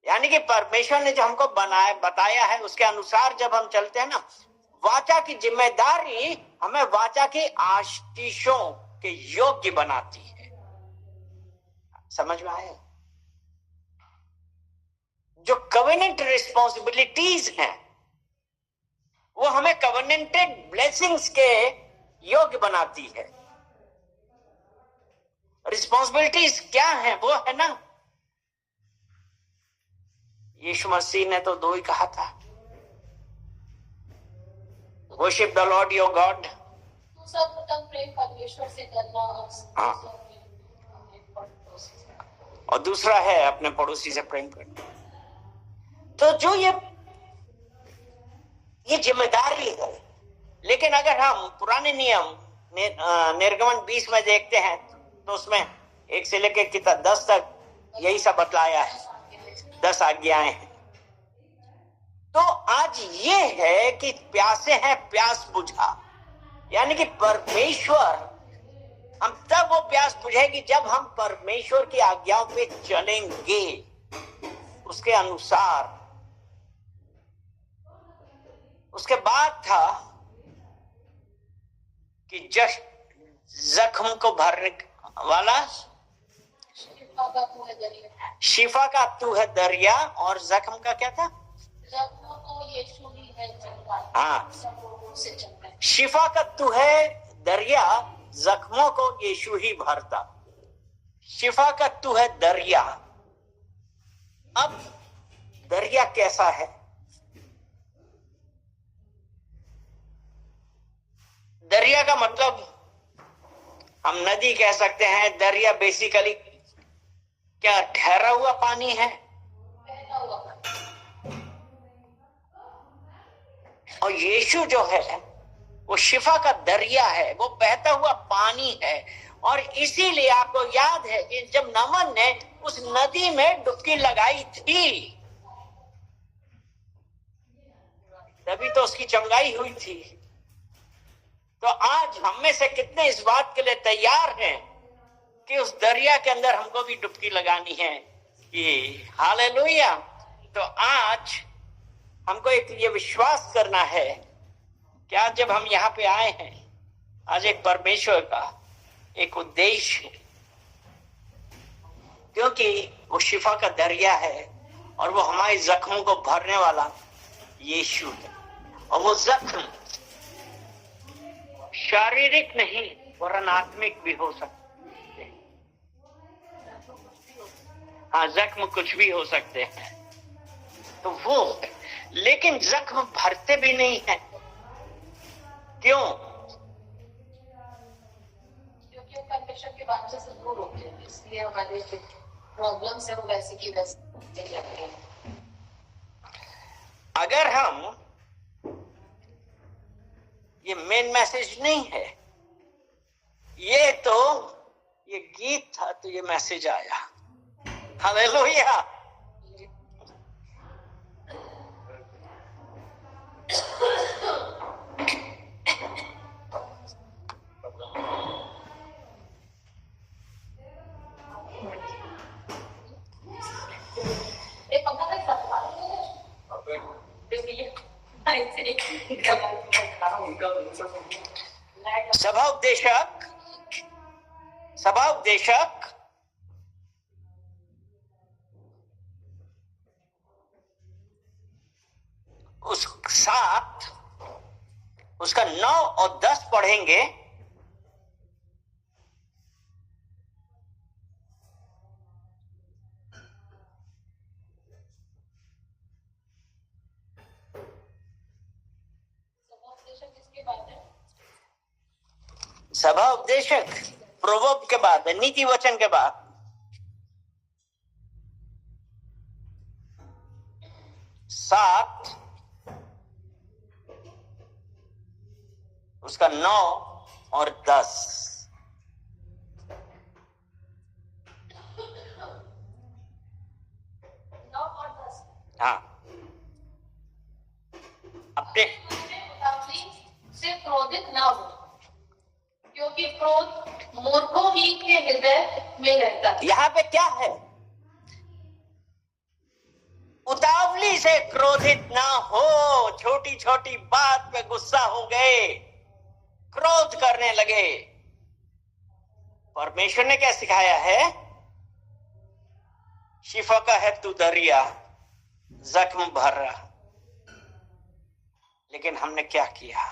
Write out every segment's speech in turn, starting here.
यानी कि परमेश्वर ने जो हमको बताया है उसके अनुसार जब हम चलते हैं ना, वाचा की जिम्मेदारी हमें वाचा की आशीषों के योग्य बनाती है। समझ में आया? जो कवेनेंट रिस्पॉन्सिबिलिटीज हैं वो हमें कवेनेंटेड ब्लेसिंग्स के योग्य बनाती है। रिस्पॉन्सिबिलिटीज क्या है? वो है ना, यीशु मसीह ने तो 2 ही कहा था, worship the Lord your God. सर्वप्रथम प्रेम परमेश्वर से करना, और दूसरा है अपने पड़ोसी से प्रेम करना। तो जो ये जिम्मेदारी है। लेकिन अगर हम पुराने नियम निर्गमन 20 में देखते हैं तो उसमें 1 से लेकर कितना 10 तक यही सब बतलाया है, 10 आज्ञाएं हैं। तो आज ये है कि प्यासे हैं, प्यास बुझा। यानी कि परमेश्वर, हम तब वो प्यास बुझेगी जब हम परमेश्वर की आज्ञाओं पे चलेंगे, उसके अनुसार। उसके बाद था कि जख्म को भरने वाला शिफा का तू है दरिया, और जख्म का क्या था? हाँ, शिफा का तू है दरिया, जख्मों को यीशु ही भरता। शिफा का तू है दरिया। अब दरिया कैसा है? दरिया का मतलब हम नदी कह सकते हैं। दरिया बेसिकली क्या? ठहरा हुआ पानी है। और यीशु जो है वो शिफा का दरिया है, वो बहता हुआ पानी है। और इसीलिए आपको याद है कि जब नमन ने उस नदी में डुबकी लगाई थी तभी तो उसकी चंगाई हुई थी। तो आज हम में से कितने इस बात के लिए तैयार हैं कि उस दरिया के अंदर हमको भी डुबकी लगानी है? ये हालेलुया। तो आज हमको एक ये विश्वास करना है कि आज जब हम यहाँ पे आए हैं, आज एक परमेश्वर का एक उद्देश्य है, क्योंकि वो शिफा का दरिया है और वो हमारे जख्मों को भरने वाला यीशु है। और वो जख्म शारीरिक नहीं वरन आत्मिक भी हो सकते हैं। हाँ, जख्म कुछ भी हो सकते हैं। तो वो, लेकिन जख्म भरते भी नहीं है। क्यों? क्योंकि परमेश्वर के वांछा से दूर होते हैं, इसलिए हमारे प्रॉब्लम्स है वो वैसे की वैसे रहते हैं। अगर हम, ये मेन मैसेज नहीं है, ये तो ये गीत था तो ये मैसेज आया। हालेलुया। सभा उपदेशक उस 7 उसका 9 और 10 पढ़ेंगे। सभा उपदेशक प्रोवर्ब के बाद, नीति वचन के बाद। सात उसका 9 और 10। हाँ, अपने से क्रोधित ना हो, क्योंकि क्रोध मूर्खों ही के हृदय में रहता है। यहाँ पे क्या है? थोड़ी से क्रोधित ना हो, छोटी छोटी बात पे गुस्सा हो गए, क्रोध करने लगे। परमेश्वर ने क्या सिखाया है? शिफा का है तू दरिया, जख्म भर रहा। लेकिन हमने क्या किया?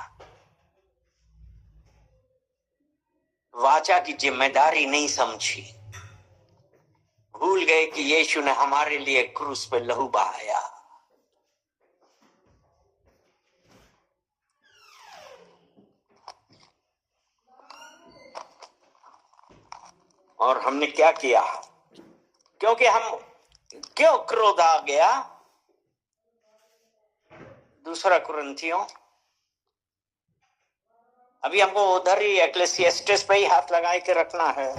वाचा की जिम्मेदारी नहीं समझी, भूल गए कि यीशु ने हमारे लिए क्रूस पे लहू बहाया। और हमने क्या किया? क्यों क्रोध आ गया? दूसरा कुरिन्थियों, अभी हमको उधर ही एक्लेसियास्टिस पे ही हाथ लगा के रखना है।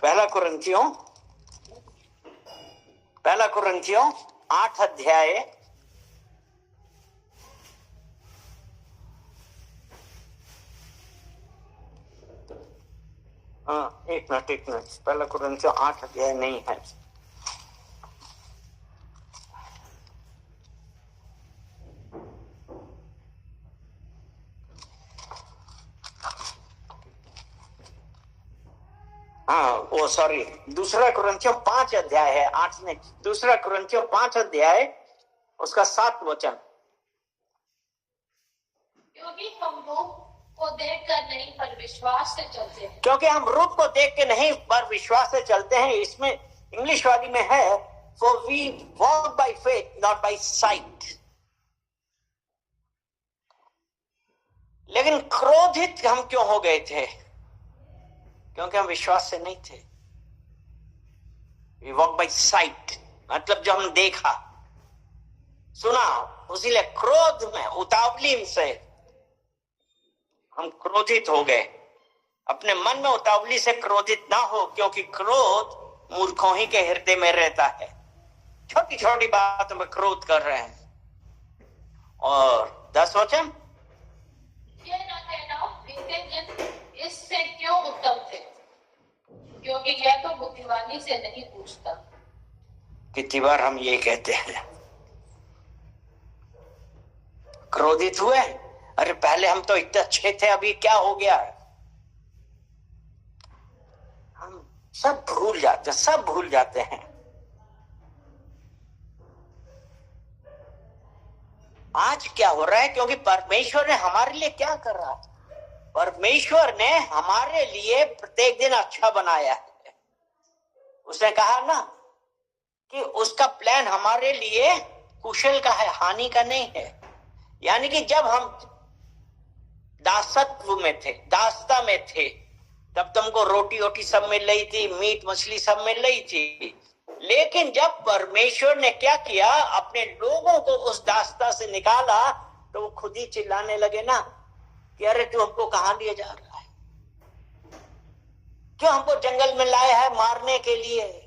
पहला कुरिन्थियों 8 अध्याय, एक मिनट, पहला कुरिन्थियों 8 अध्याय नहीं है, वो सॉरी, दूसरा कुरिन्थियों 5 अध्याय है, 8 नहीं, दूसरा कुरिन्थियों 5 अध्याय उसका 7 वचन। क्योंकि हम रूप को देखकर नहीं पर विश्वास से चलते हैं। क्योंकि हम रूप को देख के नहीं पर विश्वास से चलते हैं। इसमें इंग्लिश वाली में है, for we walk by faith not by sight। लेकिन क्रोधित हम क्यों हो गए थे? क्योंकि हम विश्वास से नहीं थे। We walk by sight, मतलब जो हम देखा सुना, उसीलिए क्रोध में, उतावली से हम क्रोधित हो गए। अपने मन में उतावली से क्रोधित ना हो, क्योंकि क्रोध मूर्खों ही के हृदय में रहता है। छोटी छोटी बातों में क्रोध कर रहे हैं। और 10 वचन, ये न कहना बीते दिन इससे क्यों उत्तम थे, क्योंकि यह तो बुद्धिमानी से नहीं पूछता। कितनी बार हम ये कहते हैं, क्रोधित हुए, अरे पहले हम तो इतने अच्छे थे, अभी क्या हो गया? हम सब भूल जाते हैं। आज क्या हो रहा है? क्योंकि परमेश्वर ने हमारे लिए क्या कर रहा है? परमेश्वर ने हमारे लिए प्रत्येक दिन अच्छा बनाया है। उसने कहा ना कि उसका प्लान हमारे लिए कुशल का है, हानि का नहीं है। यानी कि जब हम दासत्व में थे, दासता में थे, तब तुमको रोटी वोटी सब मिल रही थी, मीट मछली सब मिल रही थी। लेकिन जब परमेश्वर ने क्या किया, अपने लोगों को उस दासता से निकाला, तो वो खुद ही चिल्लाने लगे ना कि अरे तू हमको कहां लिए जा रहा है? क्यों हमको जंगल में लाया है मारने के लिए?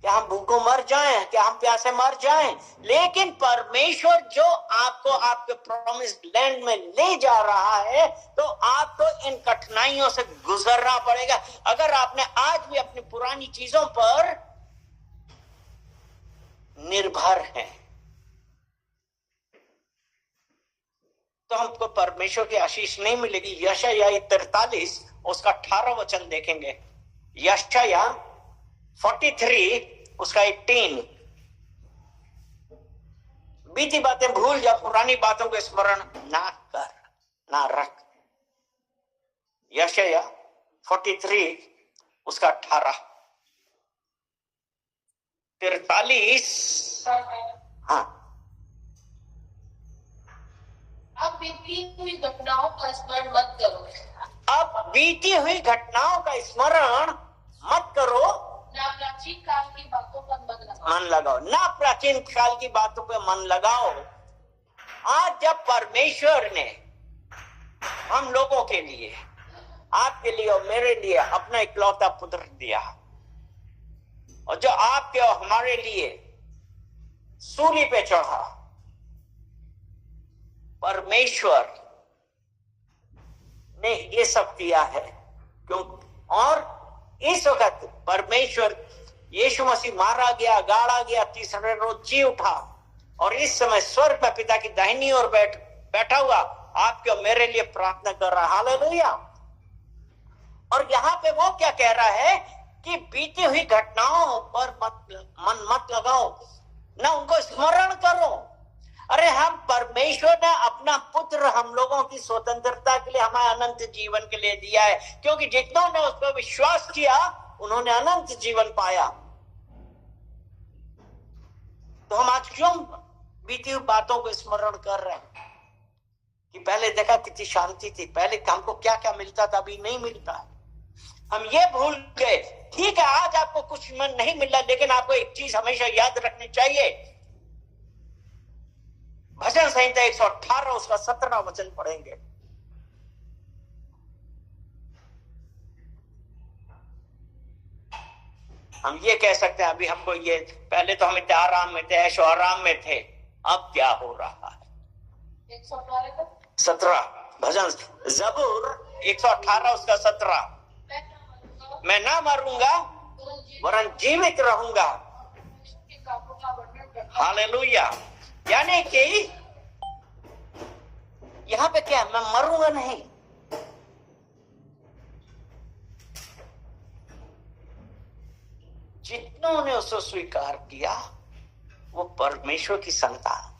क्या हम भूखों मर जाएं? क्या हम प्यासे मर जाएं? लेकिन परमेश्वर जो आपको आपके प्रॉमिस्ड लैंड में ले जा रहा है, तो आपको इन कठिनाइयों से गुजरना पड़ेगा। अगर आपने आज भी अपनी पुरानी चीजों पर निर्भर हैं, तो हमको परमेश्वर की आशीष नहीं मिलेगी। यशायाह 43 उसका 18 वचन देखेंगे। यशायाह 43 उसका 18, बीती बातें भूल जा, पुरानी बातों को स्मरण ना कर, ना रख। यशायाह 43 उसका 18, 43। हाँ, अब बीती हुई घटनाओं का स्मरण मत करो। अब बीती हुई घटनाओं का स्मरण मत करो, ना प्राचीन काल की बातों पर मन लगाओ, ना प्राचीन काल की बातों पर मन लगाओ। आज जब परमेश्वर ने हम लोगों के लिए, आपके लिए और मेरे लिए अपना इकलौता पुत्र दिया, और जो आपके और हमारे लिए सूली पे चढ़ा, परमेश्वर ने ये सब किया है। क्यों? और इस वक्त परमेश्वर यीशु मसीह मारा गया, गाड़ा गया, तीसरे रोज जी उठा और इस समय स्वर्ग में पिता की दाहिनी ओर बैठा हुआ आपके और मेरे लिए प्रार्थना कर रहा है। हालेलुया। और यहाँ पे वो क्या कह रहा है कि बीती हुई घटनाओं पर मन मत लगाओ, ना उनको स्मरण करो। अरे हम परमेश्वर ने अपना पुत्र हम लोगों की स्वतंत्रता के लिए, हमारे अनंत जीवन के लिए दिया है, क्योंकि जितनों ने उस पर विश्वास किया उन्होंने अनंत जीवन पाया। तो हम आज क्यों बीती हुई बातों को स्मरण कर रहे हैं कि पहले देखा कितनी शांति थी, पहले हमको क्या क्या मिलता था, अभी नहीं मिलता। हम ये भूल गए। ठीक है, आज आपको कुछ नहीं मिला, लेकिन आपको एक चीज हमेशा याद रखनी चाहिए। भजन संहिता 118 उसका 17 वचन पढ़ेंगे। हम ये कह सकते हैं अभी हमको ये, पहले तो हम इतने आराम में थे, ऐशो आराम में थे, अब क्या हो रहा है। 17 भजन जबूर 118 उसका 17, मैं ना मरूंगा वरन जीवित रहूंगा। हालेलुया। यानी कि यहां पे क्या, मैं मरूंगा नहीं, जितनों ने उसको स्वीकार किया वो परमेश्वर की संतान।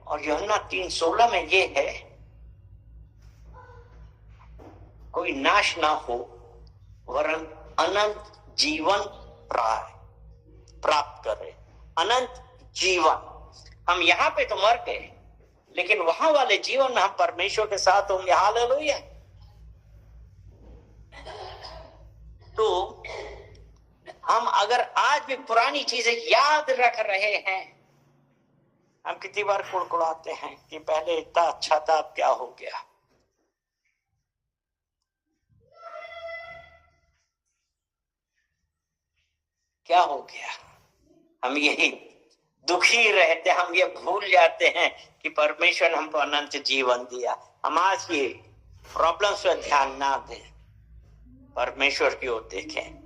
और यूहन्ना 3:16 में ये है, कोई नाश ना हो वरन अनंत जीवन प्राप्त करे। अनंत जीवन। हम यहाँ पे तो मर गए, लेकिन वहां वाले जीवन में हम परमेश्वर के साथ होंगे। हालेलुया। तो हम अगर आज भी पुरानी चीजें याद रख रहे हैं, हम कितनी बार कुड़कुड़ाते हैं कि पहले इतना अच्छा था, अब क्या हो गया। क्या हो गया? हम यही दुखी रहते, हम ये भूल जाते हैं कि परमेश्वर ने हमको अनंत जीवन दिया। हम आज की प्रॉब्लम्स पर ध्यान ना दें, परमेश्वर की ओर देखें।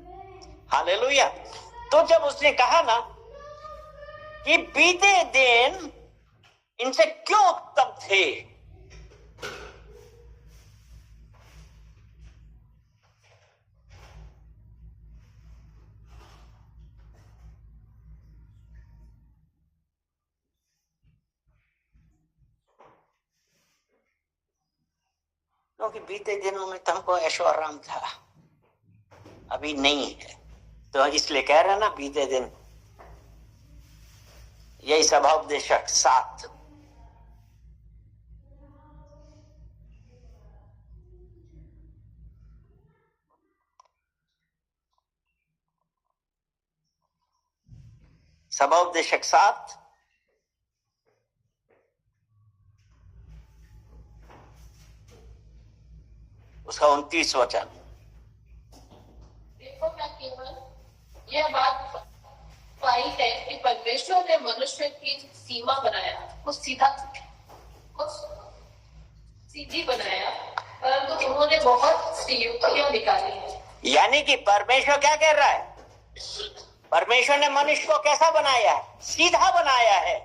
हालेलुया। तो जब उसने कहा ना कि बीते दिन इनसे क्यों उत्तम थे, क्योंकि बीते दिनों में तुमको ऐशो आराम था, अभी नहीं है। तो इसलिए कह रहे ना, बीते दिन, यही सभाउपदेशक 7 सभाउपदेशक 7 उसका 29 वचन। देखो, मैं केवल यह बात पाई है कि परमेश्वर ने मनुष्य की सीमा बनाया, कुछ सीधी बनाया, परंतु उन्होंने बहुत सी युक्तियां निकाली है। यानी कि परमेश्वर क्या कह रहा है? परमेश्वर ने मनुष्य को कैसा बनाया है? सीधा बनाया है।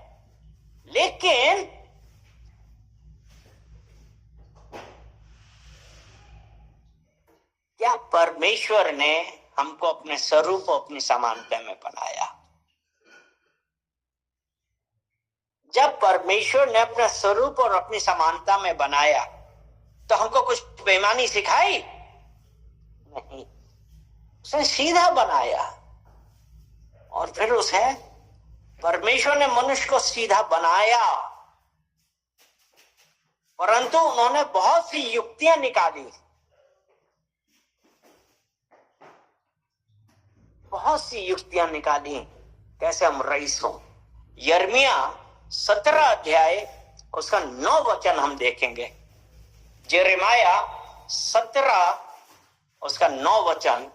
लेकिन क्या परमेश्वर ने हमको अपने स्वरूप और अपनी समानता में बनाया? जब परमेश्वर ने अपना स्वरूप और अपनी समानता में बनाया तो हमको कुछ बेईमानी सिखाई नहीं, उसने सीधा बनाया। और फिर उसे, परमेश्वर ने मनुष्य को सीधा बनाया, परंतु उन्होंने बहुत सी युक्तियां निकाली, बहुत सी युक्तियां निकाली कैसे हम रईस हों। यिर्मयाह 17 अध्याय उसका 9 वचन हम देखेंगे। यिर्मयाह 17 उसका 9 वचन।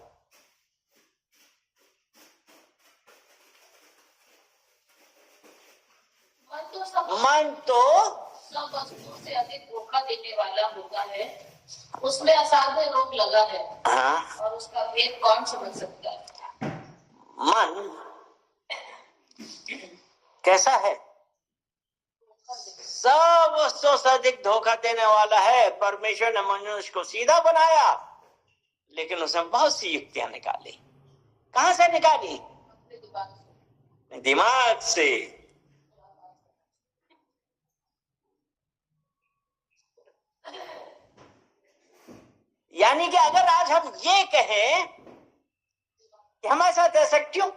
मन तो सब वस्तुओं से अधिक धोखा देने वाला होता है, उसमें असाध्य रोग लगा है। हाँ, और उसका भेद कौन समझ सकता है? मन कैसा है? सब वस्तुओं से अधिक धोखा देने वाला है। परमेश्वर ने मनुष्य को सीधा बनाया, लेकिन उसने बहुत सी युक्तियां निकाली। कहां से निकाली? दिमाग से। यानी कि अगर आज हम ये कहें कि हमारे साथ ऐसा क्यों,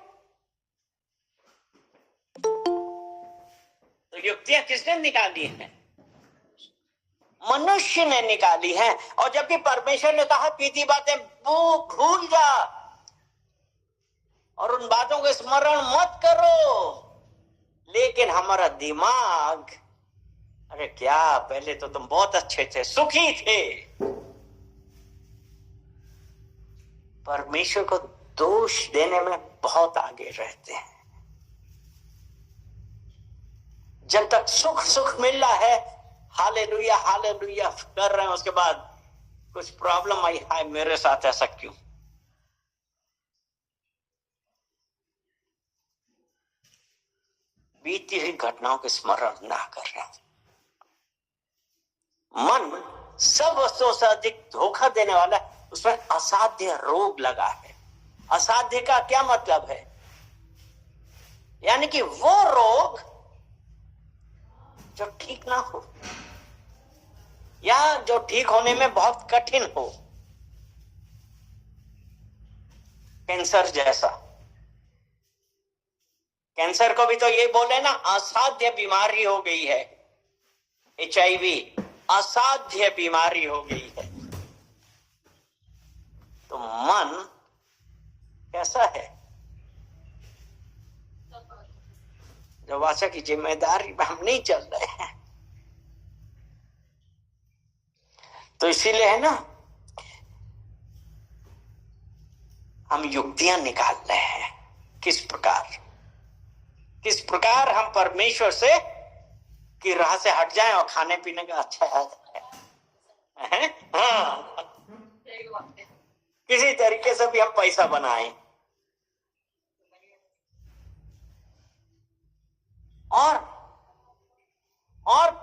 तो युक्तियां किसने निकाली हैं? मनुष्य ने निकाली हैं। और जबकि परमेश्वर ने कहा बीती बातें भूल जा और उन बातों को स्मरण मत करो, लेकिन हमारा दिमाग, अरे क्या पहले तो तुम बहुत अच्छे थे, सुखी थे। परमेश्वर को दोष देने में बहुत आगे रहते हैं। जब तक सुख सुख मिल रहा है, हालेलुया हालेलुया कर रहे हैं, उसके बाद कुछ प्रॉब्लम आई, हाय मेरे साथ ऐसा क्यों? बीती हुई घटनाओं के स्मरण ना कर रहे हैं। मन सब वस्तुओं से अधिक धोखा देने वाला है, उसमें असाध्य रोग लगा है। असाध्य का क्या मतलब है? यानी कि वो रोग जो ठीक ना हो या जो ठीक होने में बहुत कठिन हो। कैंसर जैसा, कैंसर को भी तो ये बोले ना, असाध्य बीमारी हो गई है। HIV असाध्य बीमारी हो गई है। तो मन कैसा है? जब आशा की जिम्मेदारी में हम नहीं चल रहे हैं, तो इसीलिए है ना, हम युक्तियां निकाल रहे हैं। किस प्रकार हम परमेश्वर से की राह से हट जाएं और खाने पीने का अच्छा है। हाँ, किसी तरीके से भी हम पैसा बनाएं। और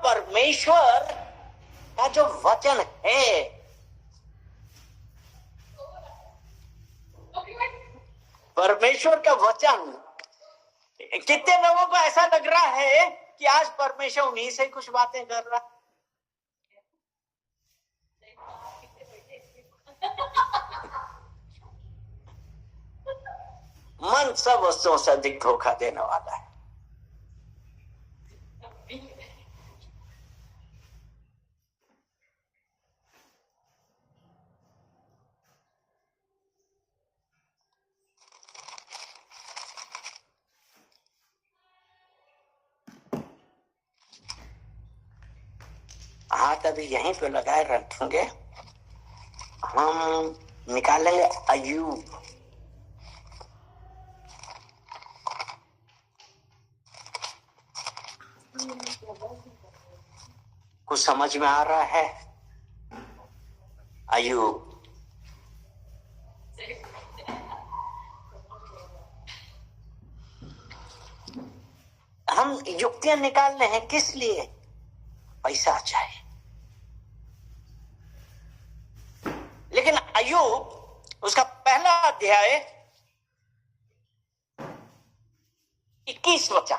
परमेश्वर का जो वचन है, परमेश्वर का वचन, कितने लोगों को ऐसा लग रहा है कि आज परमेश्वर उन्हीं से कुछ बातें कर रहा है। मन सब वस्तुओं से अधिक धोखा देने वाला है। हाथ अभी यहीं पे लगाए रखेंगे, हम निकालेंगे अय्यूब। कुछ समझ में आ रहा है? अय्यूब हम युक्तियां निकाल रहे हैं, किस लिए? पैसा चाहिए। लेकिन अय्यूब उसका पहला अध्याय 21 वचन,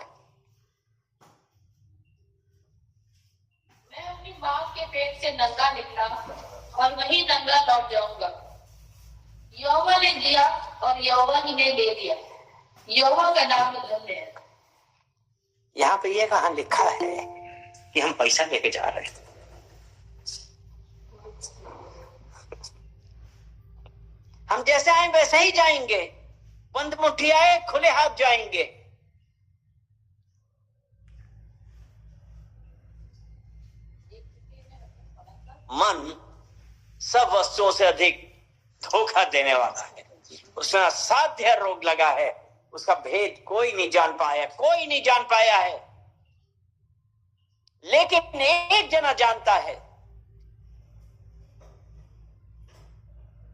मैं अपनी मां के पेट से नंगा निकला और वही नंगा लौट जाऊंगा। यहोवा ने दिया और यहोवा ही ने ले लिया। यहोवा का नाम धन्य है। यहाँ पे ये कहां लिखा है कि हम पैसा लेके जा रहे हैं? हम जैसे आए वैसे ही जाएंगे, बंद मुट्ठी आए खुले हाथ जाएंगे। मन सब वस्तुओं से अधिक धोखा देने वाला है, उसमें असाध्य रोग लगा है, उसका भेद कोई नहीं जान पाया, कोई नहीं जान पाया है। लेकिन एक जना जानता है।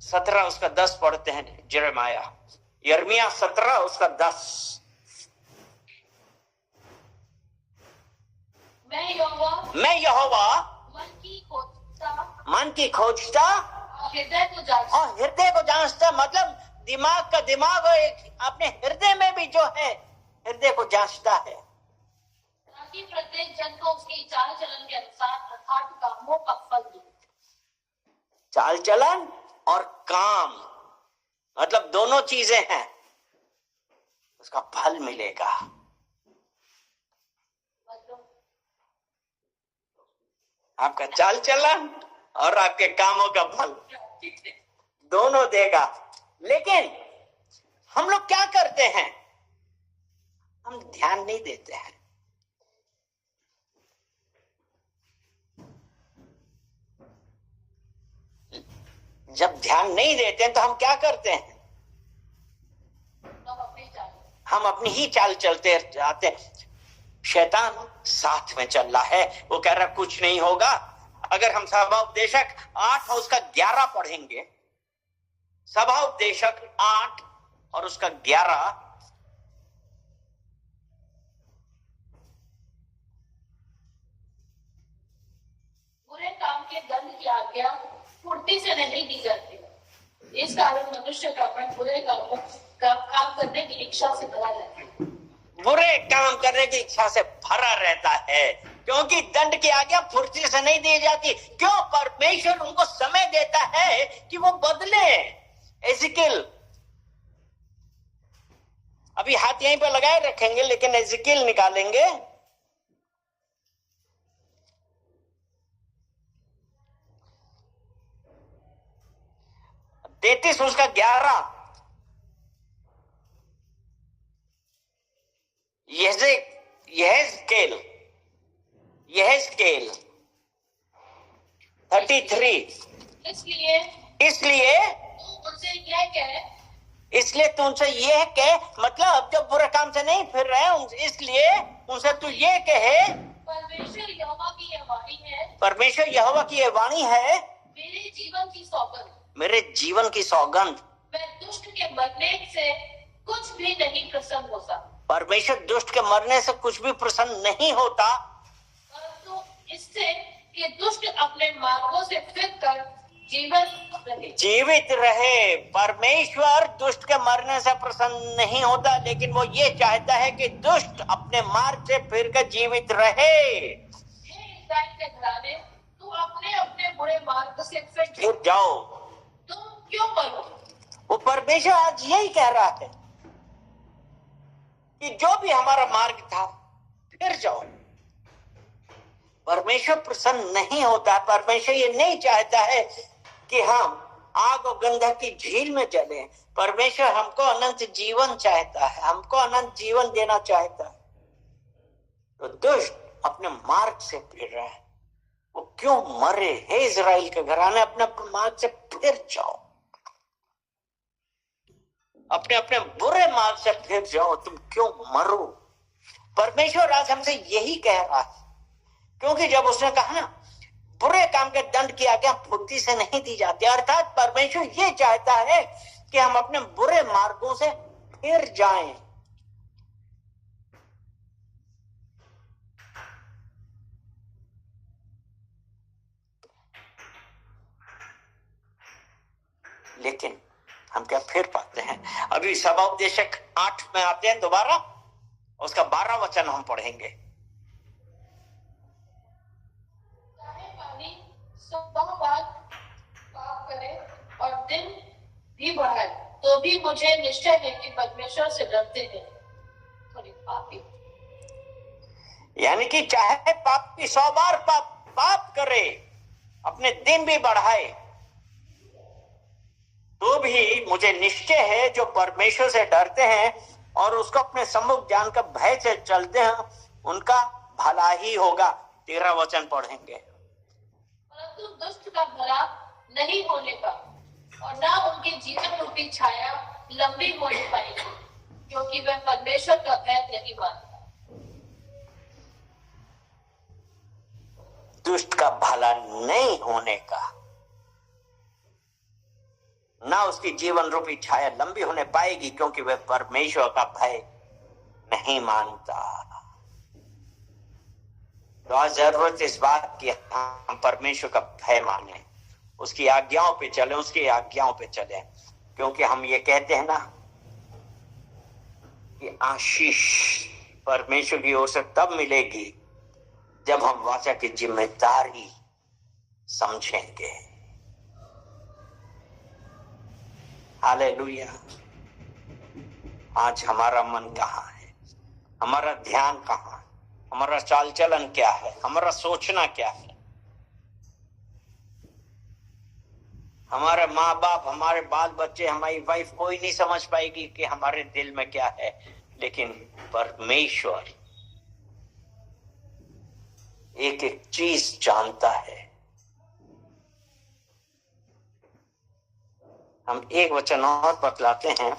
17 उसका 10 पढ़ते हैं यिर्मयाह, यिर्मयाह 17 उसका 10। मैं यहोवा मन की खोजता हृदय को जांचता, मतलब दिमाग का दिमाग अपने हृदय में भी जो है हृदय को जांचता है, ताकि प्रत्येक जन को उसकी चाल चलन के अनुसार अर्थात कामों का फल दे। चाल चलन और काम, मतलब दोनों चीजें हैं, उसका फल मिलेगा। आपका चाल चलन और आपके कामों का फल दोनों देगा। लेकिन हम लोग क्या करते हैं, हम ध्यान नहीं देते हैं। जब ध्यान नहीं देते हैं तो हम क्या करते हैं, हम अपनी ही चाल चलते जाते हैं। शैतान साथ में चल रहा है, वो कह रहा कुछ नहीं होगा। अगर हम सभा उपदेशक 8 और उसका 11 पढ़ेंगे, सभा उपदेशक 8 और उसका 11, बुरे काम के दंड की आज्ञा फुर्ती से नहीं दी जाती। इस कारण मनुष्य का मन बुरे कामों का काम करने की इच्छा से भरा रहता है। बुरे काम करने की इच्छा से भरा रहता है, क्योंकि दंड की आज्ञा फुर्ती से नहीं दी जाती। क्यों? परमेश्वर उनको समय देता है कि वो बदले। एजिकिल, अभी हाथ यहीं पर लगाए रखेंगे, लेकिन एजिकिल निकालेंगे। तैतीस उसका 11, यह स्केल 33। इसलिए तू उनसे यह कह, मतलब जब बुरे काम से नहीं फिर रहे, इसलिए उनसे तू ये कहे, परमेश्वर यहोवा की यह वाणी है, परमेश्वर यहोवा की यह वाणी है, मेरे जीवन की सौगंध, मेरे जीवन की सौगंध, मैं दुष्ट के मरने से कुछ भी नहीं प्रसन्न होता। परमेश्वर दुष्ट के मरने से कुछ भी प्रसन्न नहीं होता, परंतु इससे कि दुष्ट अपने मार्गों से फिरकर जीवित रहे। परमेश्वर दुष्ट के मरने से प्रसन्न नहीं होता, लेकिन वो ये चाहता है कि दुष्ट अपने मार्ग से फिरकर जीवित रहे। तू अपने अपने बुरे मार्ग से फिर जाओ, तुम क्यों मरो? वो परमेश्वर आज यही कह रहा है कि जो भी हमारा मार्ग था फिर जाओ। परमेश्वर प्रसन्न नहीं होता। परमेश्वर ये नहीं चाहता है कि हम आग और गंधक की झील में चले। परमेश्वर हमको अनंत जीवन चाहता है, हमको अनंत जीवन देना चाहता है। तो दुष्ट अपने मार्ग से फिर रहा है, वो क्यों मरे? हे इजराइल के घराने, अपने अपने मार्ग से फिर जाओ, अपने अपने बुरे मार्ग से फिर जाओ, तुम क्यों मरो? परमेश्वर आज हमसे यही कह रहा है, क्योंकि जब उसने कहा ना बुरे काम के दंड की आज्ञा फुर्ती से नहीं दी जाती, अर्थात परमेश्वर ये चाहता है कि हम अपने बुरे मार्गों से फिर जाएं। लेकिन हम क्या फिर पाते हैं? अभी सभा उपदेशक 8 में आते हैं दोबारा, उसका 12 वचन हम पढ़ेंगे। पाप करे और दिन भी बढ़ाए तो भी मुझे निश्चय है कि परमेश्वर से डरते हैं। पापी, यानी कि चाहे पाप की 100 बार पाप करे, अपने दिन भी बढ़ाए, तो भी मुझे निश्चय है जो परमेश्वर से डरते हैं और उसको अपने सम्मुख जानकर भय से चलते हैं, उनका भला ही होगा। 13 वचन पढ़ेंगे। परंतु दुष्ट का भला नहीं होने का और ना उनके जीवन रूपी छाया लंबी हो नहीं पाएगी, क्योंकि वह परमेश्वर का भय नहीं मानता। दुष्ट का भला नहीं होने का, ना उसकी जीवन रूपी छाया लंबी होने पाएगी, क्योंकि वह परमेश्वर का भय नहीं मानता। तो आज जरूरत इस बात की हम परमेश्वर का भय माने, उसकी आज्ञाओं पे चले, उसकी आज्ञाओं पे चले, क्योंकि हम ये कहते हैं ना कि आशीष परमेश्वर की ओर से तब मिलेगी जब हम वाचा की जिम्मेदारी समझेंगे। हालेलुया। आज हमारा मन कहाँ है, हमारा ध्यान कहाँ है, हमारा चाल चलन क्या है, हमारा सोचना क्या है। हमारे माँ बाप, हमारे बाल बच्चे, हमारी वाइफ कोई नहीं समझ पाएगी कि हमारे दिल में क्या है, लेकिन परमेश्वर एक एक चीज जानता है। हम एक वचन और बतलाते हैं,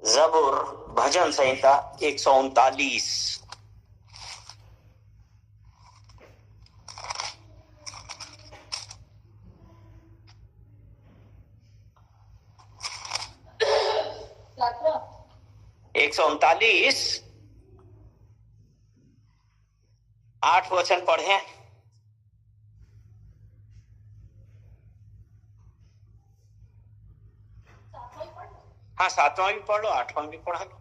जबूर भजन संहिता 139। एक 8 वचन पढ़े। हाँ, 7वां भी पढ़ लो, 8वां भी पढ़ा लो।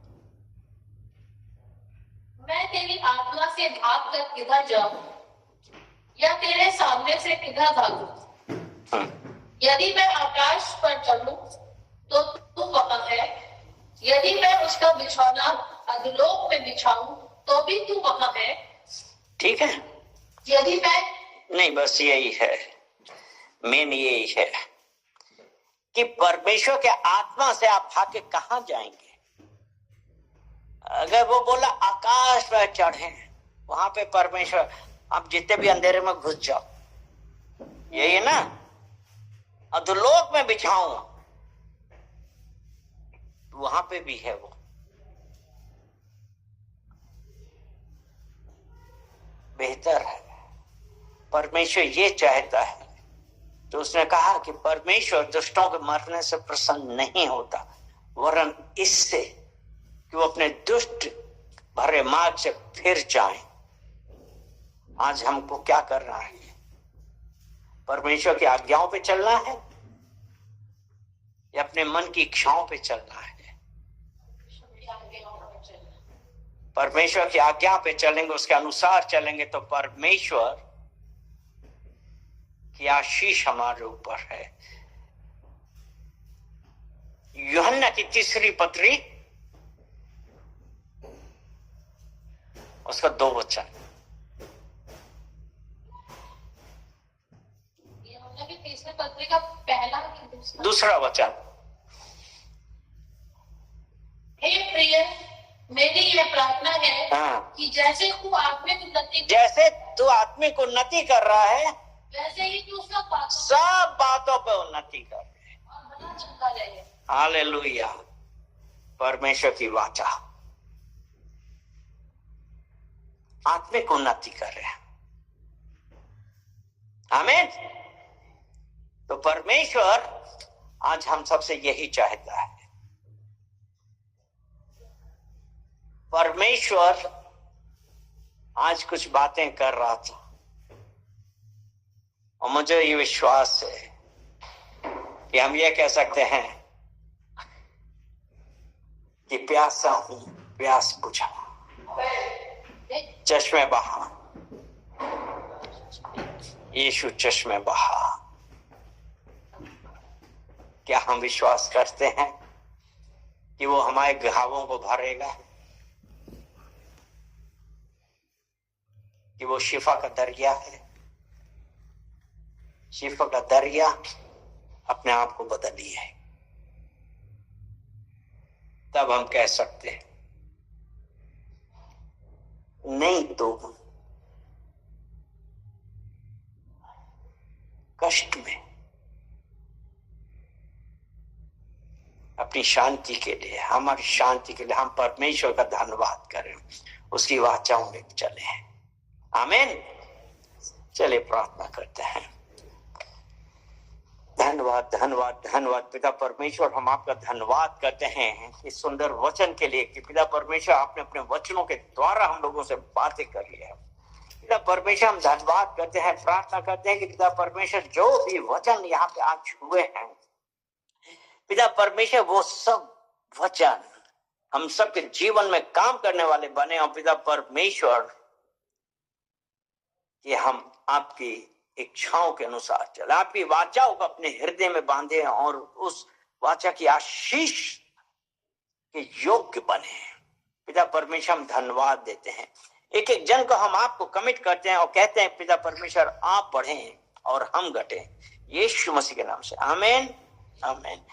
मैं तेरी आत्मा से भाग कर किधर जाऊं, या तेरे सामने से किधर भागूं? यदि मैं आकाश पर चढ़ूं तो तू वहां है, यदि मैं उसका बिछौना अधोलोक में बिछाऊं तो भी तू वहां है। ठीक है, यदि मैं नहीं, बस यही है, मेन यही है कि परमेश्वर के आत्मा से आप भाग के कहां जाएंगे। अगर वो बोला आकाश पर चढ़े, वहां पे परमेश्वर, आप जितने भी अंधेरे में घुस जाओ, यही है ना, अधोलोक में बिछाऊं, वहां पे भी है वो। बेहतर है, परमेश्वर ये चाहता है। तो उसने कहा कि परमेश्वर दुष्टों के मरने से प्रसन्न नहीं होता, वरन इससे कि वो अपने दुष्ट भरे मार्ग से फिर जाएं। आज हमको क्या करना है? परमेश्वर की आज्ञाओं पे चलना है या अपने मन की इच्छाओं पे चलना है? परमेश्वर की आज्ञा पे चलेंगे, उसके अनुसार चलेंगे, तो परमेश्वर की आशीष हमारे ऊपर है। यूहन्ना की 3 पत्री, उसका 2 वचन। यूहन्ना की 3 पत्री का पहला दूसरा वचन। हे प्रिय, मेरी यह प्रार्थना है हाँ। कि जैसे तू आत्मिक उन्नति कर रहा है, वैसे ही तू सब बातों पे उन्नति कर रहे हैं। और बना चलता रहे। हालेलुया। परमेश्वर की वाचा आत्मिक उन्नति कर रहे हैं। आमीन। तो परमेश्वर आज हम सबसे यही चाहता है। परमेश्वर आज कुछ बातें कर रहा था और मुझे ये विश्वास है कि हम ये कह सकते हैं कि प्यासा हूं, प्यास बुझा, चश्मे बहा, यीशु चश्मे बहा। क्या हम विश्वास करते हैं कि वो हमारे घावों को भरेगा, कि वो शिफा का दरिया है? शिफा का दरिया अपने आप को बदली है, तब हम कह सकते हैं। नहीं तो कष्ट में अपनी शांति के लिए, हमारी शांति के लिए हम परमेश्वर का धन्यवाद करें, उसकी वाचाओं में चले। आमीन। चलिए प्रार्थना करते हैं। धन्यवाद धन्यवाद धन्यवाद पिता परमेश्वर, हम आपका धन्यवाद करते हैं इस सुंदर वचन के लिए कि पिता परमेश्वर आपने अपने वचनों के द्वारा हम लोगों से बातें कर ली है। पिता परमेश्वर हम धन्यवाद करते हैं, प्रार्थना करते हैं कि पिता परमेश्वर जो भी वचन यहाँ पे आज हुए हैं पिता परमेश्वर, वो सब वचन हम सबके जीवन में काम करने वाले बने। और पिता परमेश्वर कि हम आपकी इच्छाओं के अनुसार चले, आपकी वाचाओं को अपने हृदय में बांधे और उस वाचा की आशीष के योग्य बने। पिता परमेश्वर हम धन्यवाद देते हैं, एक एक जन को हम आपको कमिट करते हैं और कहते हैं पिता परमेश्वर आप बढ़ें और हम घटें, यीशु मसीह के नाम से आमीन आमीन।